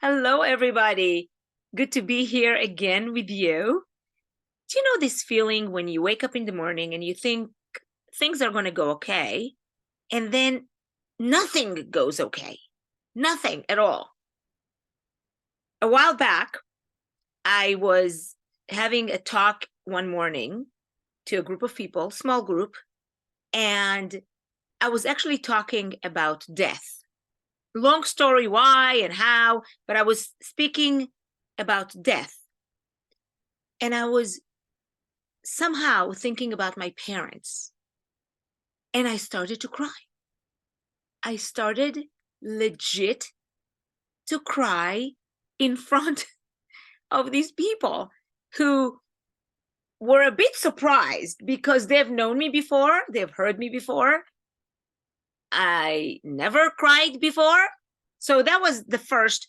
Hello, everybody. Good to be here again with you. Do you know this feeling when you wake up in the morning and you think things are going to go okay, and then nothing goes okay? Nothing at all. A while back, I was having a talk one morning to a group of people, small group, and I was actually talking about death. Long story why and how, but I was speaking about death. And I was somehow thinking about my parents. And I started to cry. I started legit to cry in front of these people who were a bit surprised because they've known me before, they've heard me before. I never cried before. So that was the first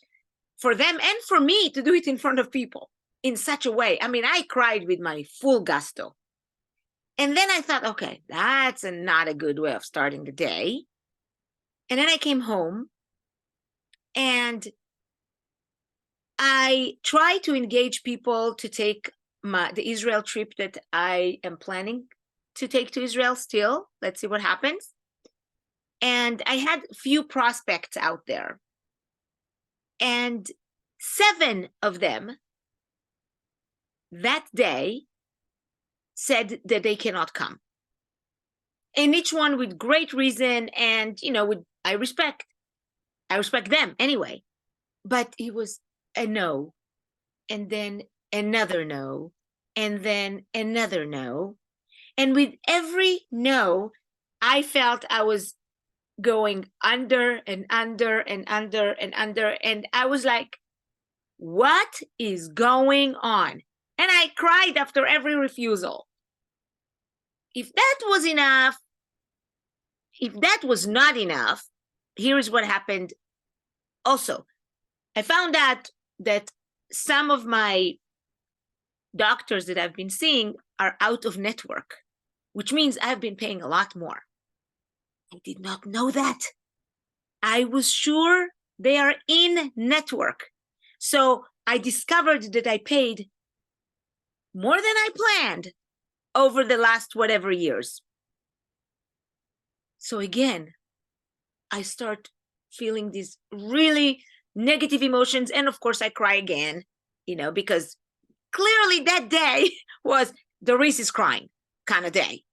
for them and for me to do it in front of people in such a way. I mean, I cried with my full gusto. And then I thought, okay, that's not a good way of starting the day. And then I came home and I try to engage people to take the Israel trip that I am planning to take to Israel still. Let's see what happens. And I had a few prospects out there. And 7 of them that day said that they cannot come. And each one with great reason. And, I respect them anyway. But it was a no, and then another no, and then another no. And with every no, I felt I was going under and under and under and under. And I was like, what is going on? And I cried after every refusal. If that was enough, if that was not enough, here is what happened also. I found out that some of my doctors that I've been seeing are out of network, which means I've been paying a lot more. I did not know that. I was sure they are in network. So I discovered that I paid more than I planned over the last whatever years. So again, I start feeling these really negative emotions. And of course, I cry again, because clearly that day was Dorice is crying kind of day.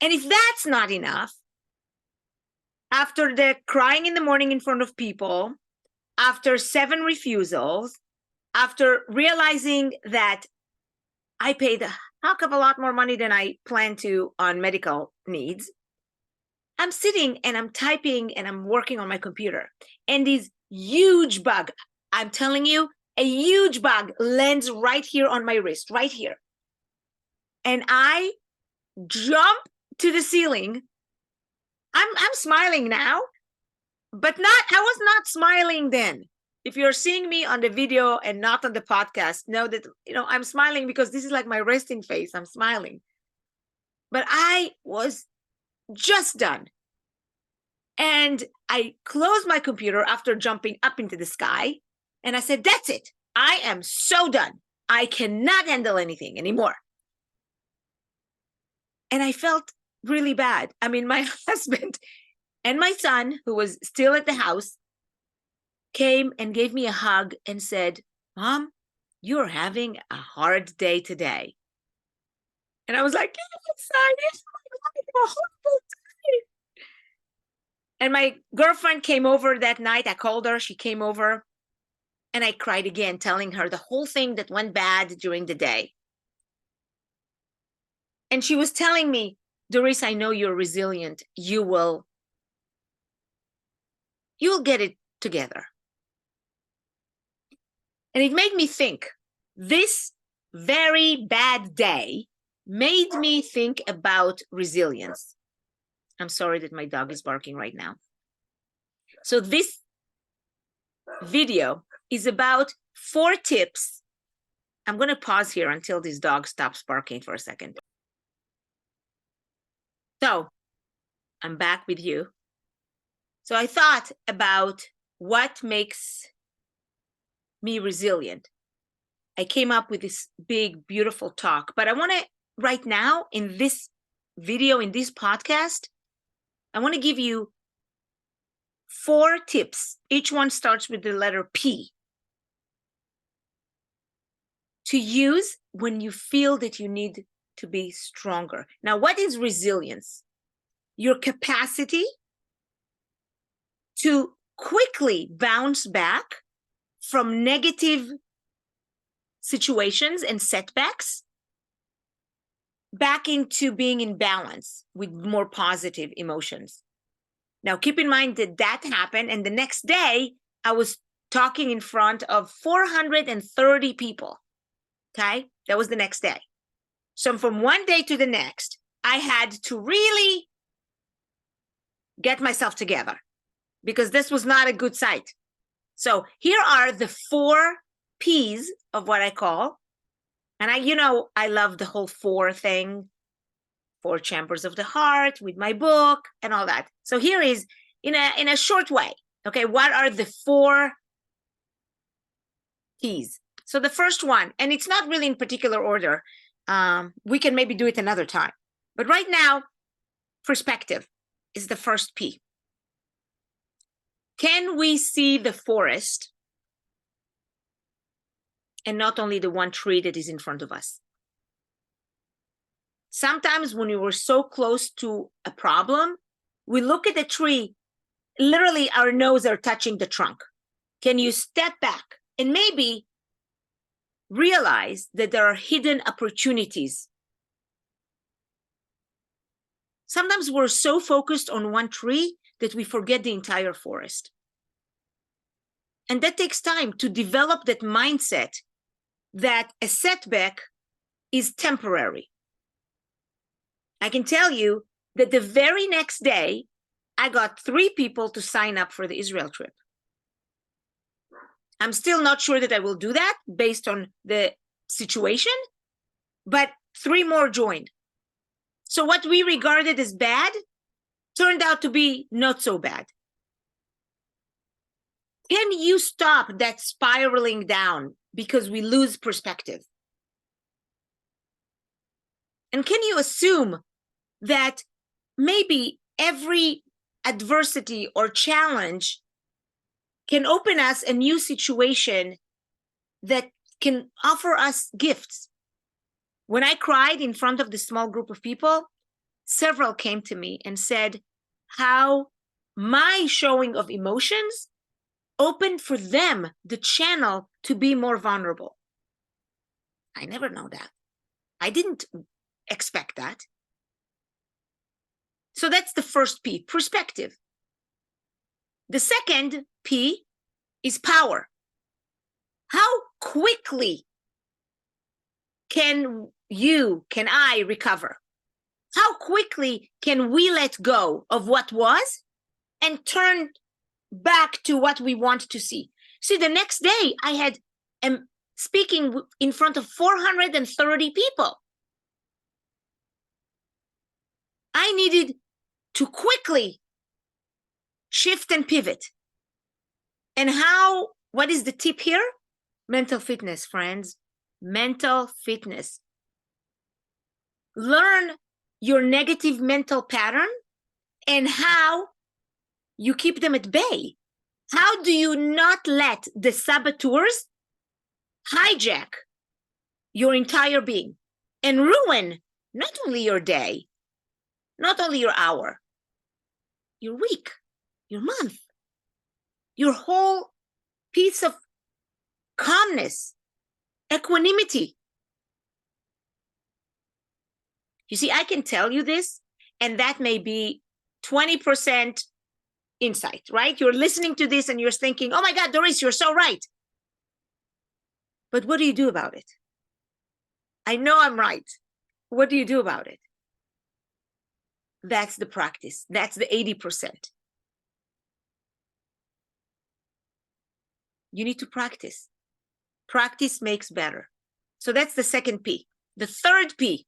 And if that's not enough, after the crying in the morning in front of people, after 7 refusals, after realizing that I paid a heck of a lot more money than I planned to on medical needs, I'm sitting and I'm typing and I'm working on my computer. And this huge bug, I'm telling you, a huge bug lands right here on my wrist, right here. And I jump to the ceiling. I'm smiling now, but I was not smiling then. If you're seeing me on the video and not on the podcast, know that, I'm smiling because this is like my resting face. I'm smiling. But I was just done. And I closed my computer after jumping up into the sky. And I said, that's it. I am so done. I cannot handle anything anymore. And I felt really bad. I mean, my husband and my son, who was still at the house, came and gave me a hug and said, Mom, you're having a hard day today. And I was like, yes, I am having a horrible day. And my girlfriend came over that night. I called her. She came over. And I cried again, telling her the whole thing that went bad during the day. And she was telling me, Dorice, I know you're resilient. You'll get it together. And it made me think, this very bad day made me think about resilience. I'm sorry that my dog is barking right now. So this video is about 4 tips. I'm going to pause here until this dog stops barking for a second. So I'm back with you. So I thought about what makes me resilient, I came up with this big, beautiful talk. But I want to, right now, in this video, in this podcast, I want to give you 4 tips. Each one starts with the letter P, to use when you feel that you need to be stronger. Now, what is resilience? Your capacity to quickly bounce back from negative situations and setbacks back into being in balance with more positive emotions. Now, keep in mind that that happened, and the next day I was talking in front of 430 people. Okay, that was the next day. So from one day to the next, I had to really get myself together because this was not a good sight. So here are the 4 P's of what I call, and I love the whole 4 thing, 4 chambers of the heart with my book and all that. So here is in a short way. Okay, what are the 4 P's? So the first one, and it's not really in particular order. We can maybe do it another time. But right now, perspective is the first P. Can we see the forest and not only the one tree that is in front of us? Sometimes when we were so close to a problem, we look at the tree, literally our nose are touching the trunk. Can you step back and maybe realize that there are hidden opportunities? Sometimes we're so focused on one tree that we forget the entire forest. And that takes time to develop that mindset that a setback is temporary. I can tell you that the very next day, I got 3 people to sign up for the Israel trip. I'm still not sure that I will do that based on the situation, but 3 more joined. So what we regarded as bad turned out to be not so bad. Can you stop that spiraling down because we lose perspective? And can you assume that maybe every adversity or challenge can open us a new situation that can offer us gifts? When I cried in front of the small group of people, several came to me and said how my showing of emotions opened for them the channel to be more vulnerable. I never know that. I didn't expect that. So that's the first P, perspective. The second P is power. How quickly can I recover? How quickly can we let go of what was and turn back to what we want to see? See, the next day I had speaking in front of 430 people. I needed to quickly shift and pivot. And what is the tip here? Mental fitness, friends. Mental fitness. Learn your negative mental pattern and how you keep them at bay. How do you not let the saboteurs hijack your entire being and ruin not only your day, not only your hour, your week, your month, your whole piece of calmness, equanimity? You see, I can tell you this, and that may be 20% insight, right? You're listening to this and you're thinking, oh my God, Dorice, you're so right. But what do you do about it? I know I'm right. What do you do about it? That's the practice. That's the 80%. You need to practice. Practice makes better. So that's the second P. The third P.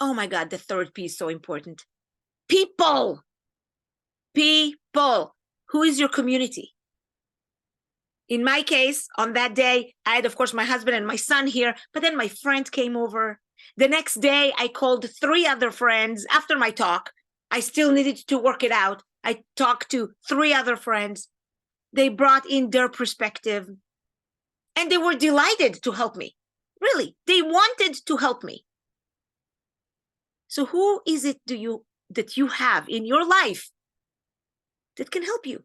Oh my God, the third P is so important. People. People. Who is your community? In my case, on that day, I had, of course, my husband and my son here, but then my friend came over. The next day, I called 3 other friends after my talk. I still needed to work it out. I talked to 3 other friends. They brought in their perspective, and they were delighted to help me. Really, they wanted to help me. So who is it that you have in your life that can help you,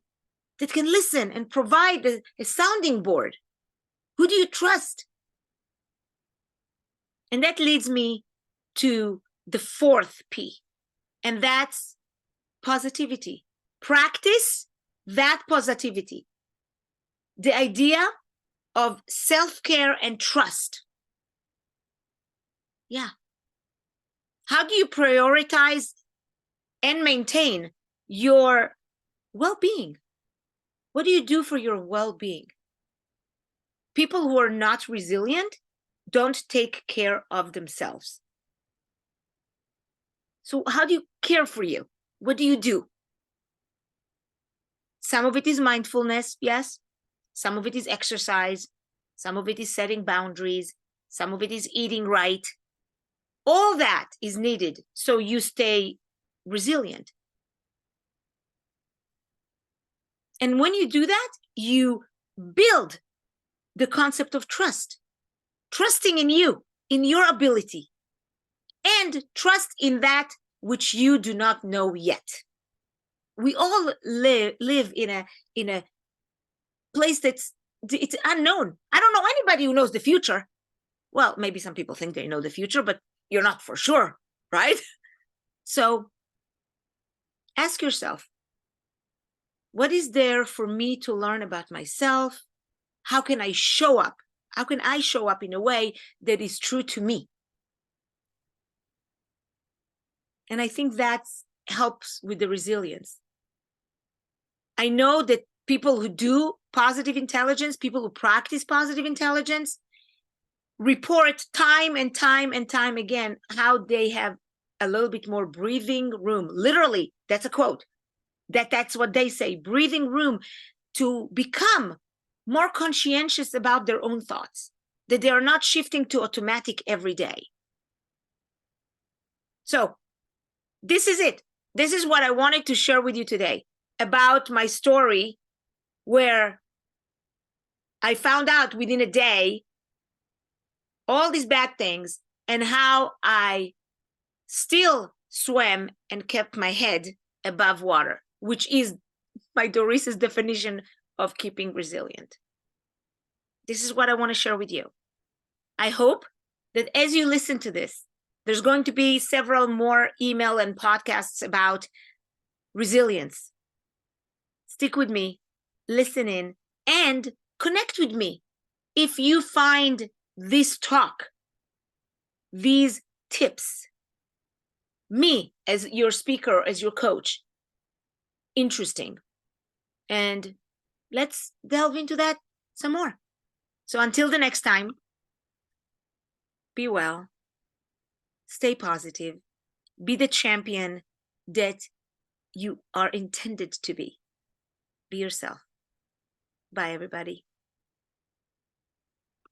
that can listen and provide a sounding board? Who do you trust? And that leads me to the 4th P, and that's positivity. Practice that positivity. The idea of self-care and trust. Yeah. How do you prioritize and maintain your well-being? What do you do for your well-being? People who are not resilient don't take care of themselves. So how do you care for you? What do you do? Some of it is mindfulness, yes. Some of it is exercise. Some of it is setting boundaries. Some of it is eating right. All that is needed so you stay resilient. And when you do that, you build the concept of trust. Trusting in you, in your ability, and trust in that which you do not know yet. We all live in a place it's unknown. I don't know anybody who knows the future. Well, maybe some people think they know the future, but you're not for sure, right? So ask yourself, what is there for me to learn about myself? How can I show up? How can I show up in a way that is true to me? And I think that helps with the resilience. I know that people who do positive intelligence, people who practice positive intelligence, report time and time and time again how they have a little bit more breathing room. Literally, that's a quote. That's what they say, breathing room to become more conscientious about their own thoughts, that they are not shifting to automatic every day. So this is it. This is what I wanted to share with you today about my story, where I found out within a day all these bad things and how I still swam and kept my head above water, which is my Dorice's definition of keeping resilient. This is what I want to share with you. I hope that as you listen to this, there's going to be several more email and podcasts about resilience. Stick with me, listen in, and connect with me. If you find this talk, these tips, me as your speaker, as your coach, interesting, and let's delve into that some more. So until the next time, be well, stay positive, be the champion that you are intended to be. Be yourself. Bye, everybody.